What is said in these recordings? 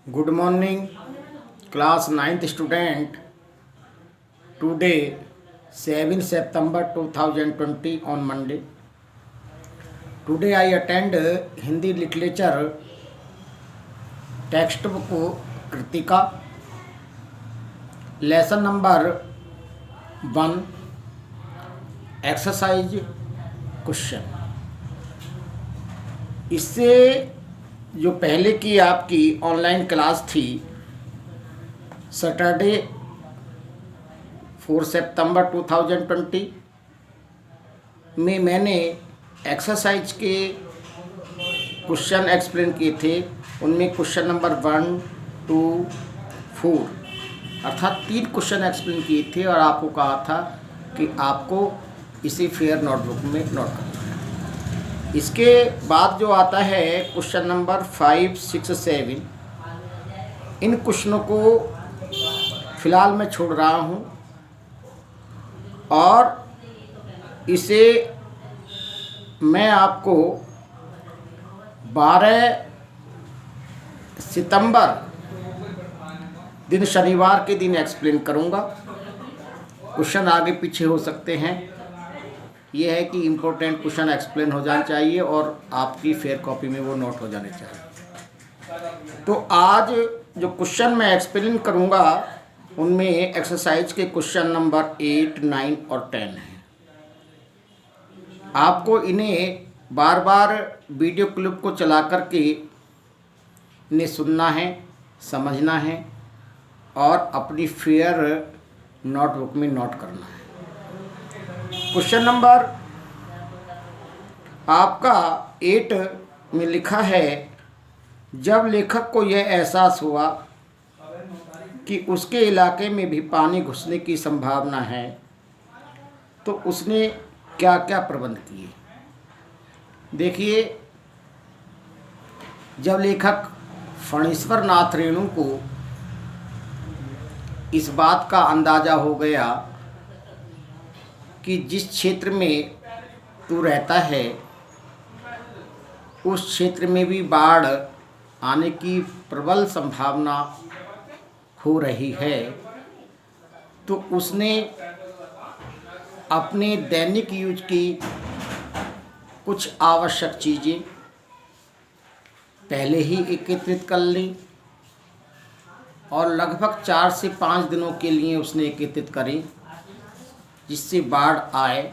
Good morning, class 9th student. Today, 7 September 2020 on Monday. Today I attend Hindi literature textbook Kritika, lesson number 1, exercise question. इससे जो पहले की आपकी online class थी Saturday 4 सितंबर 2020 में मैंने एक्सरसाइज के क्वेश्चन एक्सप्लेन किए थे। उनमें क्वेश्चन नंबर 1, 2, 4 अर्थात 3 क्वेश्चन एक्सप्लेन किए थे और आपको कहा था कि आपको इसे फेयर नोटबुक में नोट करना है। इसके बाद जो आता है क्वेश्चन नंबर 5, 6, 7, इन क्वेश्चनों को फ़िलहाल मैं छोड़ रहा हूँ और इसे मैं आपको 12 सितंबर दिन शनिवार के दिन एक्सप्लेन करूँगा। क्वेश्चन आगे पीछे हो सकते हैं। ये है कि इम्पोर्टेंट क्वेश्चन एक्सप्लेन हो जाना चाहिए और आपकी फेयर कॉपी में वो नोट हो जाने चाहिए। तो आज जो क्वेश्चन मैं एक्सप्लेन करूँगा उनमें एक्सरसाइज के क्वेश्चन नंबर 8, 9 और 10 हैं। आपको इन्हें बार बार वीडियो क्लिप को चला करके इन्हें सुनना है, समझना है और अपनी फेयर नोटबुक में नोट करना है। क्वेश्चन नंबर आपका 8 में लिखा है, जब लेखक को यह एहसास हुआ कि उसके इलाके में भी पानी घुसने की संभावना है तो उसने क्या क्या प्रबंध किए। देखिए, जब लेखक फणीश्वर नाथ रेणु को इस बात का अंदाज़ा हो गया कि जिस क्षेत्र में तू रहता है उस क्षेत्र में भी बाढ़ आने की प्रबल संभावना हो रही है, तो उसने अपने दैनिक यूज की कुछ आवश्यक चीज़ें पहले ही एकत्रित कर ली और लगभग 4 से 5 दिनों के लिए उसने एकत्रित करी, जिससे बाढ़ आए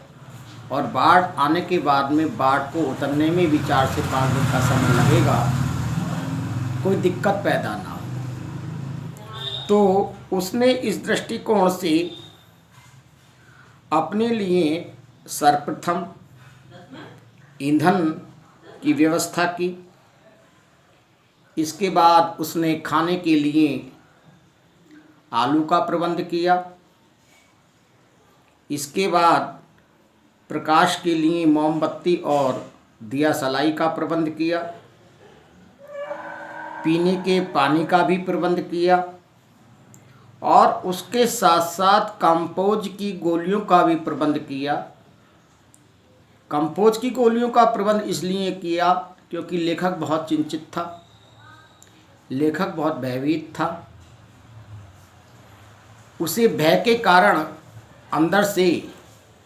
और बाढ़ आने के बाद में बाढ़ को उतरने में भी 4 से 5 दिन का समय लगेगा, कोई दिक्कत पैदा ना हो। तो उसने इस दृष्टिकोण से अपने लिए सर्वप्रथम ईंधन की व्यवस्था की। इसके बाद उसने खाने के लिए आलू का प्रबंध किया। इसके बाद प्रकाश के लिए मोमबत्ती और दिया सलाई का प्रबंध किया। पीने के पानी का भी प्रबंध किया और उसके साथ साथ कंपोज की गोलियों का भी प्रबंध किया। कंपोज की गोलियों का प्रबंध इसलिए किया क्योंकि लेखक बहुत चिंतित था, लेखक बहुत भयभीत था। उसे भय के कारण अंदर से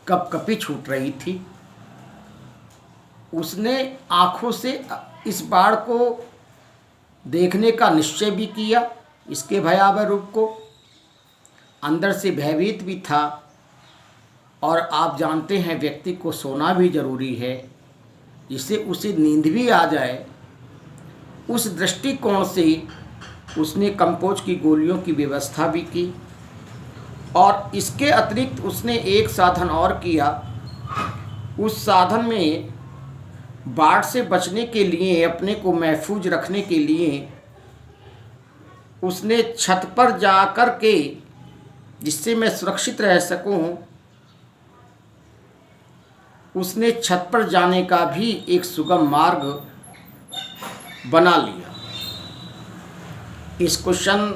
कपकपी छूट रही थी। उसने आँखों से इस बाढ़ को देखने का निश्चय भी किया, इसके भयावह रूप को। अंदर से भयभीत भी था और आप जानते हैं व्यक्ति को सोना भी ज़रूरी है, जिससे उसे नींद भी आ जाए। उस दृष्टिकोण से उसने कंपोज की गोलियों की व्यवस्था भी की और इसके अतिरिक्त उसने एक साधन और किया। उस साधन में बाढ़ से बचने के लिए, अपने को महफूज रखने के लिए उसने छत पर जा कर के, जिससे मैं सुरक्षित रह सकूं, उसने छत पर जाने का भी एक सुगम मार्ग बना लिया। इस क्वेश्चन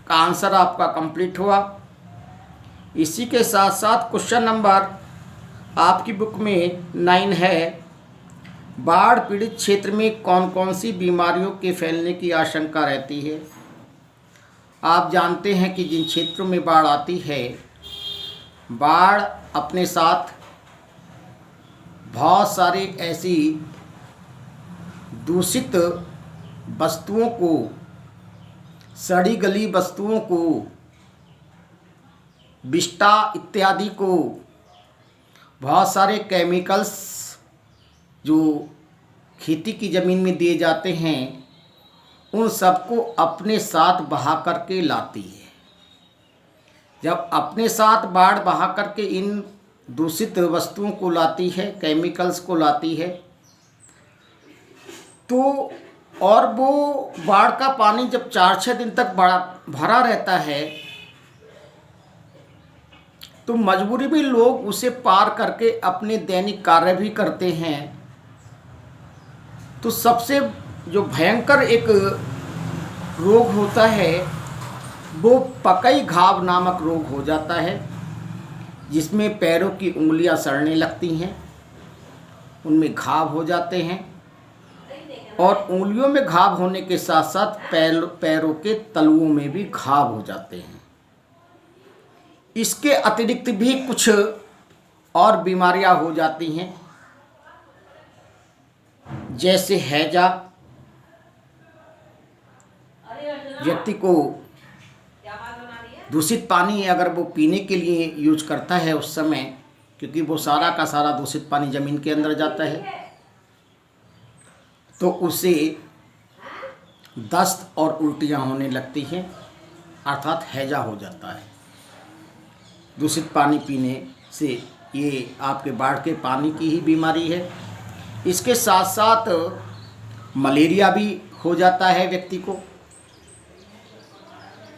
का आंसर आपका कंप्लीट हुआ। इसी के साथ साथ क्वेश्चन नंबर आपकी बुक में 9 है, बाढ़ पीड़ित क्षेत्र में कौन कौन सी बीमारियों के फैलने की आशंका रहती है? आप जानते हैं कि जिन क्षेत्रों में बाढ़ आती है, बाढ़ अपने साथ बहुत सारी ऐसी दूषित वस्तुओं को, सड़ी गली वस्तुओं को, विष्टा इत्यादि को, बहुत सारे केमिकल्स जो खेती की ज़मीन में दिए जाते हैं, उन सबको अपने साथ बहा करके लाती है। जब अपने साथ बाढ़ बहा करके इन दूषित वस्तुओं को लाती है, केमिकल्स को लाती है, तो और वो बाढ़ का पानी जब 4-6 दिन तक भरा रहता है, तो मजबूरी में लोग उसे पार करके अपने दैनिक कार्य भी करते हैं। तो सबसे जो भयंकर एक रोग होता है वो पकई घाव नामक रोग हो जाता है, जिसमें पैरों की उंगलियां सड़ने लगती हैं, उनमें घाव हो जाते हैं, और उंगलियों में घाव होने के साथ साथ पैरों के तलुओं में भी घाव हो जाते हैं। इसके अतिरिक्त भी कुछ और बीमारियां हो जाती हैं, जैसे हैजा। व्यक्ति को दूषित पानी अगर वो पीने के लिए यूज करता है उस समय, क्योंकि वो सारा का सारा दूषित पानी ज़मीन के अंदर जाता है, तो उसे दस्त और उल्टियाँ होने लगती हैं, अर्थात हैजा हो जाता है दूषित पानी पीने से। ये आपके बाढ़ के पानी की ही बीमारी है। इसके साथ साथ मलेरिया भी हो जाता है व्यक्ति को।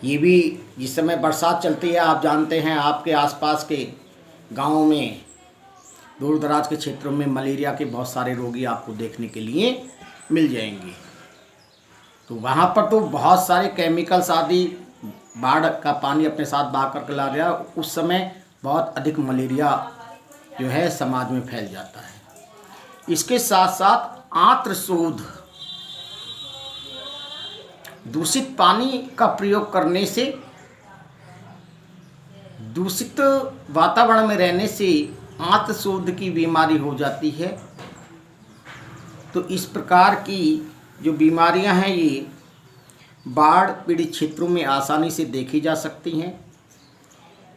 ये भी जिस समय बरसात चलती है, आप जानते हैं आपके आसपास के गांवों में, दूर दराज के क्षेत्रों में मलेरिया के बहुत सारे रोगी आपको देखने के लिए मिल जाएंगे। तो वहाँ पर तो बहुत सारे केमिकल्स आदि बाढ़ का पानी अपने साथ बहा कर ला गया, उस समय बहुत अधिक मलेरिया जो है समाज में फैल जाता है। इसके साथ साथ आंत्रशोथ, दूषित पानी का प्रयोग करने से, दूषित वातावरण में रहने से आंत्रशोथ की बीमारी हो जाती है। तो इस प्रकार की जो बीमारियां हैं ये बाढ़ पीड़ित क्षेत्रों में आसानी से देखी जा सकती हैं।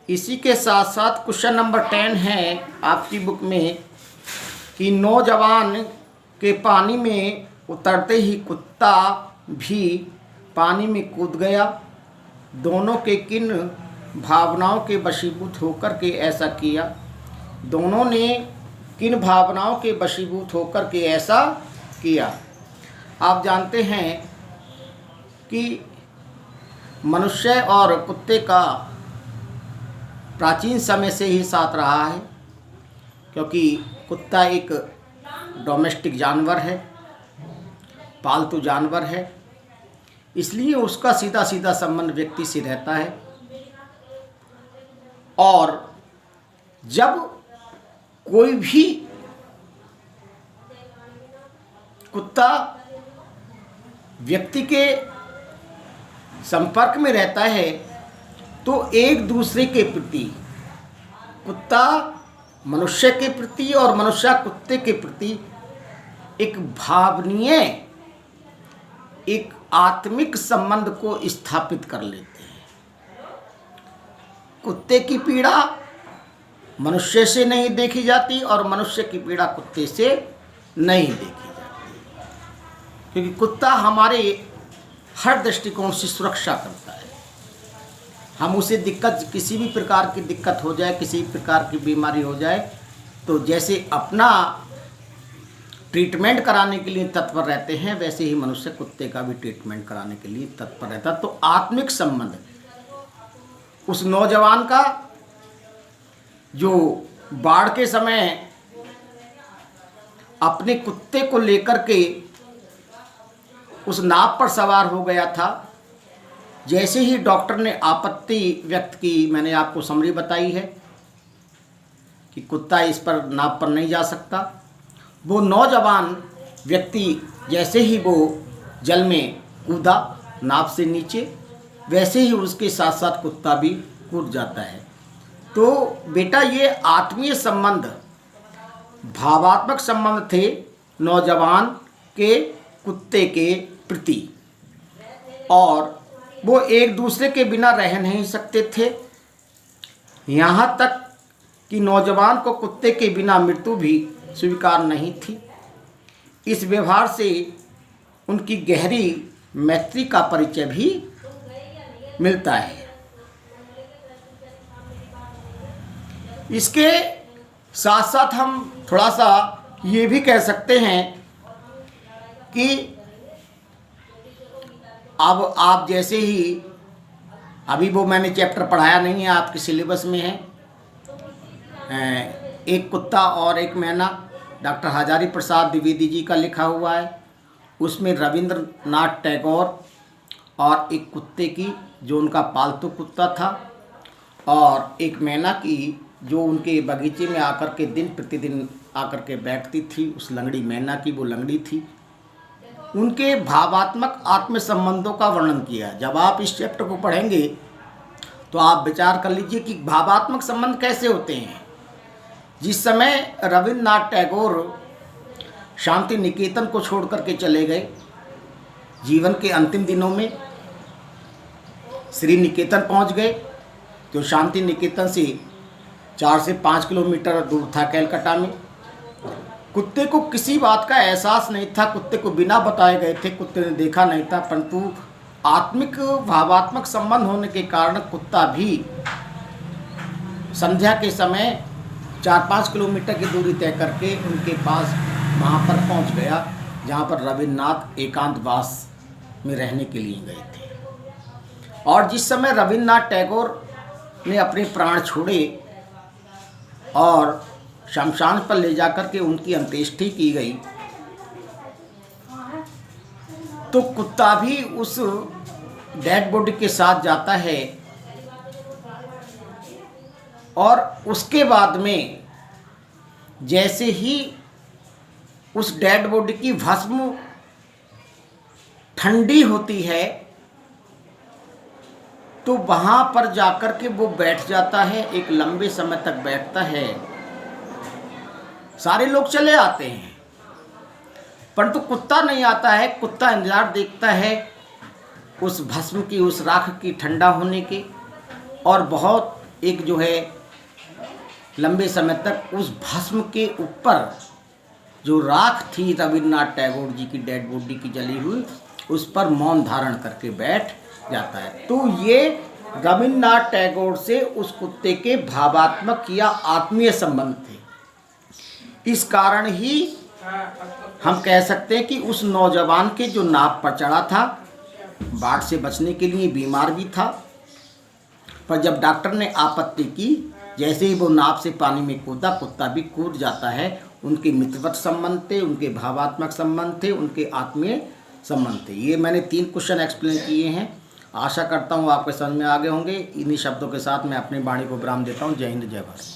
इसी के साथ साथ क्वेश्चन नंबर 10 है आपकी बुक में कि नौजवान के पानी में उतरते ही कुत्ता भी पानी में कूद गया, दोनों के किन भावनाओं के वशीभूत होकर के ऐसा किया? दोनों ने किन भावनाओं के वशीभूत होकर के ऐसा किया? आप जानते हैं कि मनुष्य और कुत्ते का प्राचीन समय से ही साथ रहा है, क्योंकि कुत्ता एक डोमेस्टिक जानवर है, पालतू जानवर है, इसलिए उसका सीधा सीधा संबंध व्यक्ति से रहता है। और जब कोई भी कुत्ता व्यक्ति के संपर्क में रहता है तो एक दूसरे के प्रति, कुत्ता मनुष्य के प्रति और मनुष्य कुत्ते के प्रति एक भावनीय, एक आत्मिक संबंध को स्थापित कर लेते हैं। कुत्ते की पीड़ा मनुष्य से नहीं देखी जाती और मनुष्य की पीड़ा कुत्ते से नहीं देखी जाती, क्योंकि कुत्ता हमारे हर दृष्टिकोण से सुरक्षा करता है। हम उसे दिक्कत, किसी भी प्रकार की दिक्कत हो जाए, किसी भी प्रकार की बीमारी हो जाए, तो जैसे अपना ट्रीटमेंट कराने के लिए तत्पर रहते हैं, वैसे ही मनुष्य कुत्ते का भी ट्रीटमेंट कराने के लिए तत्पर रहता है। तो आत्मिक संबंध उस नौजवान का जो बाढ़ के समय अपने कुत्ते को लेकर के उस नाव पर सवार हो गया था, जैसे ही डॉक्टर ने आपत्ति व्यक्त की, मैंने आपको समरी बताई है कि कुत्ता इस पर नाव पर नहीं जा सकता, वो नौजवान व्यक्ति जैसे ही वो जल में कूदा नाव से नीचे, वैसे ही उसके साथ साथ कुत्ता भी कूद जाता है। तो बेटा ये आत्मीय संबंध, भावात्मक संबंध थे नौजवान के कुत्ते के प्रति, और वो एक दूसरे के बिना रह नहीं सकते थे। यहाँ तक कि नौजवान को कुत्ते के बिना मृत्यु भी स्वीकार नहीं थी। इस व्यवहार से उनकी गहरी मैत्री का परिचय भी मिलता है। इसके साथ साथ हम थोड़ा सा ये भी कह सकते हैं कि अब आप जैसे ही, अभी वो मैंने चैप्टर पढ़ाया नहीं है, आपके सिलेबस में है, एक कुत्ता और एक मैना, डॉक्टर हजारी प्रसाद द्विवेदी जी का लिखा हुआ है। उसमें रविंद्रनाथ टैगोर और एक कुत्ते की जो उनका पालतू कुत्ता था, और एक मैना की जो उनके बगीचे में आकर के दिन प्रतिदिन आकर के बैठती थी, उस लंगड़ी मैना की वो लंगड़ी थी। उनके भावात्मक आत्म संबंधों का वर्णन किया। जब आप इस चैप्टर को पढ़ेंगे तो आप विचार कर लीजिए कि भावात्मक संबंध कैसे होते हैं। जिस समय रविंद्रनाथ टैगोर शांति निकेतन को छोड़ करके चले गए, जीवन के अंतिम दिनों में श्री निकेतन पहुंच गए, जो शांति निकेतन से 4 से 5 किलोमीटर दूर था कैलकाटा में। कुत्ते को किसी बात का एहसास नहीं था, कुत्ते को बिना बताए गए थे, कुत्ते ने देखा नहीं था, परंतु आत्मिक भावात्मक संबंध होने के कारण कुत्ता भी संध्या के समय 4-5 किलोमीटर की दूरी तय करके उनके पास वहाँ पर पहुँच गया, जहाँ पर रविन्द्रनाथ एकांतवास में रहने के लिए गए थे। और जिस समय रविन्द्रनाथ टैगोर ने अपने प्राण छोड़े और शमशान पर ले जाकर के उनकी अंत्येष्टि की गई, तो कुत्ता भी उस डेड बॉडी के साथ जाता है, और उसके बाद में जैसे ही उस डेड बॉडी की भस्म ठंडी होती है, तो वहाँ पर जाकर के वो बैठ जाता है, एक लंबे समय तक बैठता है। सारे लोग चले आते हैं, परंतु कुत्ता नहीं आता है। कुत्ता इंतजार देखता है उस भस्म की, उस राख की ठंडा होने के, और बहुत एक जो है लंबे समय तक उस भस्म के ऊपर जो राख थी रविन्द्रनाथ टैगोर जी की डेड बॉडी की जली हुई, उस पर मौन धारण करके बैठ जाता है। तो ये रविन्द्रनाथ टैगोर से उस कुत्ते के भावात्मक या आत्मीय संबंध थे। इस कारण ही हम कह सकते हैं कि उस नौजवान के जो नाव पर चढ़ा था, बाढ़ से बचने के लिए बीमार भी था, पर जब डॉक्टर ने आपत्ति की, जैसे ही वो नाव से पानी में कूदा, कुत्ता भी कूद जाता है। उनके मित्रवत संबंध थे, उनके भावात्मक संबंध थे, उनके आत्मीय संबंध थे। ये मैंने 3 क्वेश्चन एक्सप्लेन किए हैं। आशा करता हूँ आपके समझ में आ गए होंगे। इन्हीं शब्दों के साथ मैं अपनी वाणी को विराम देता हूँ। जय हिंद, जय भारत।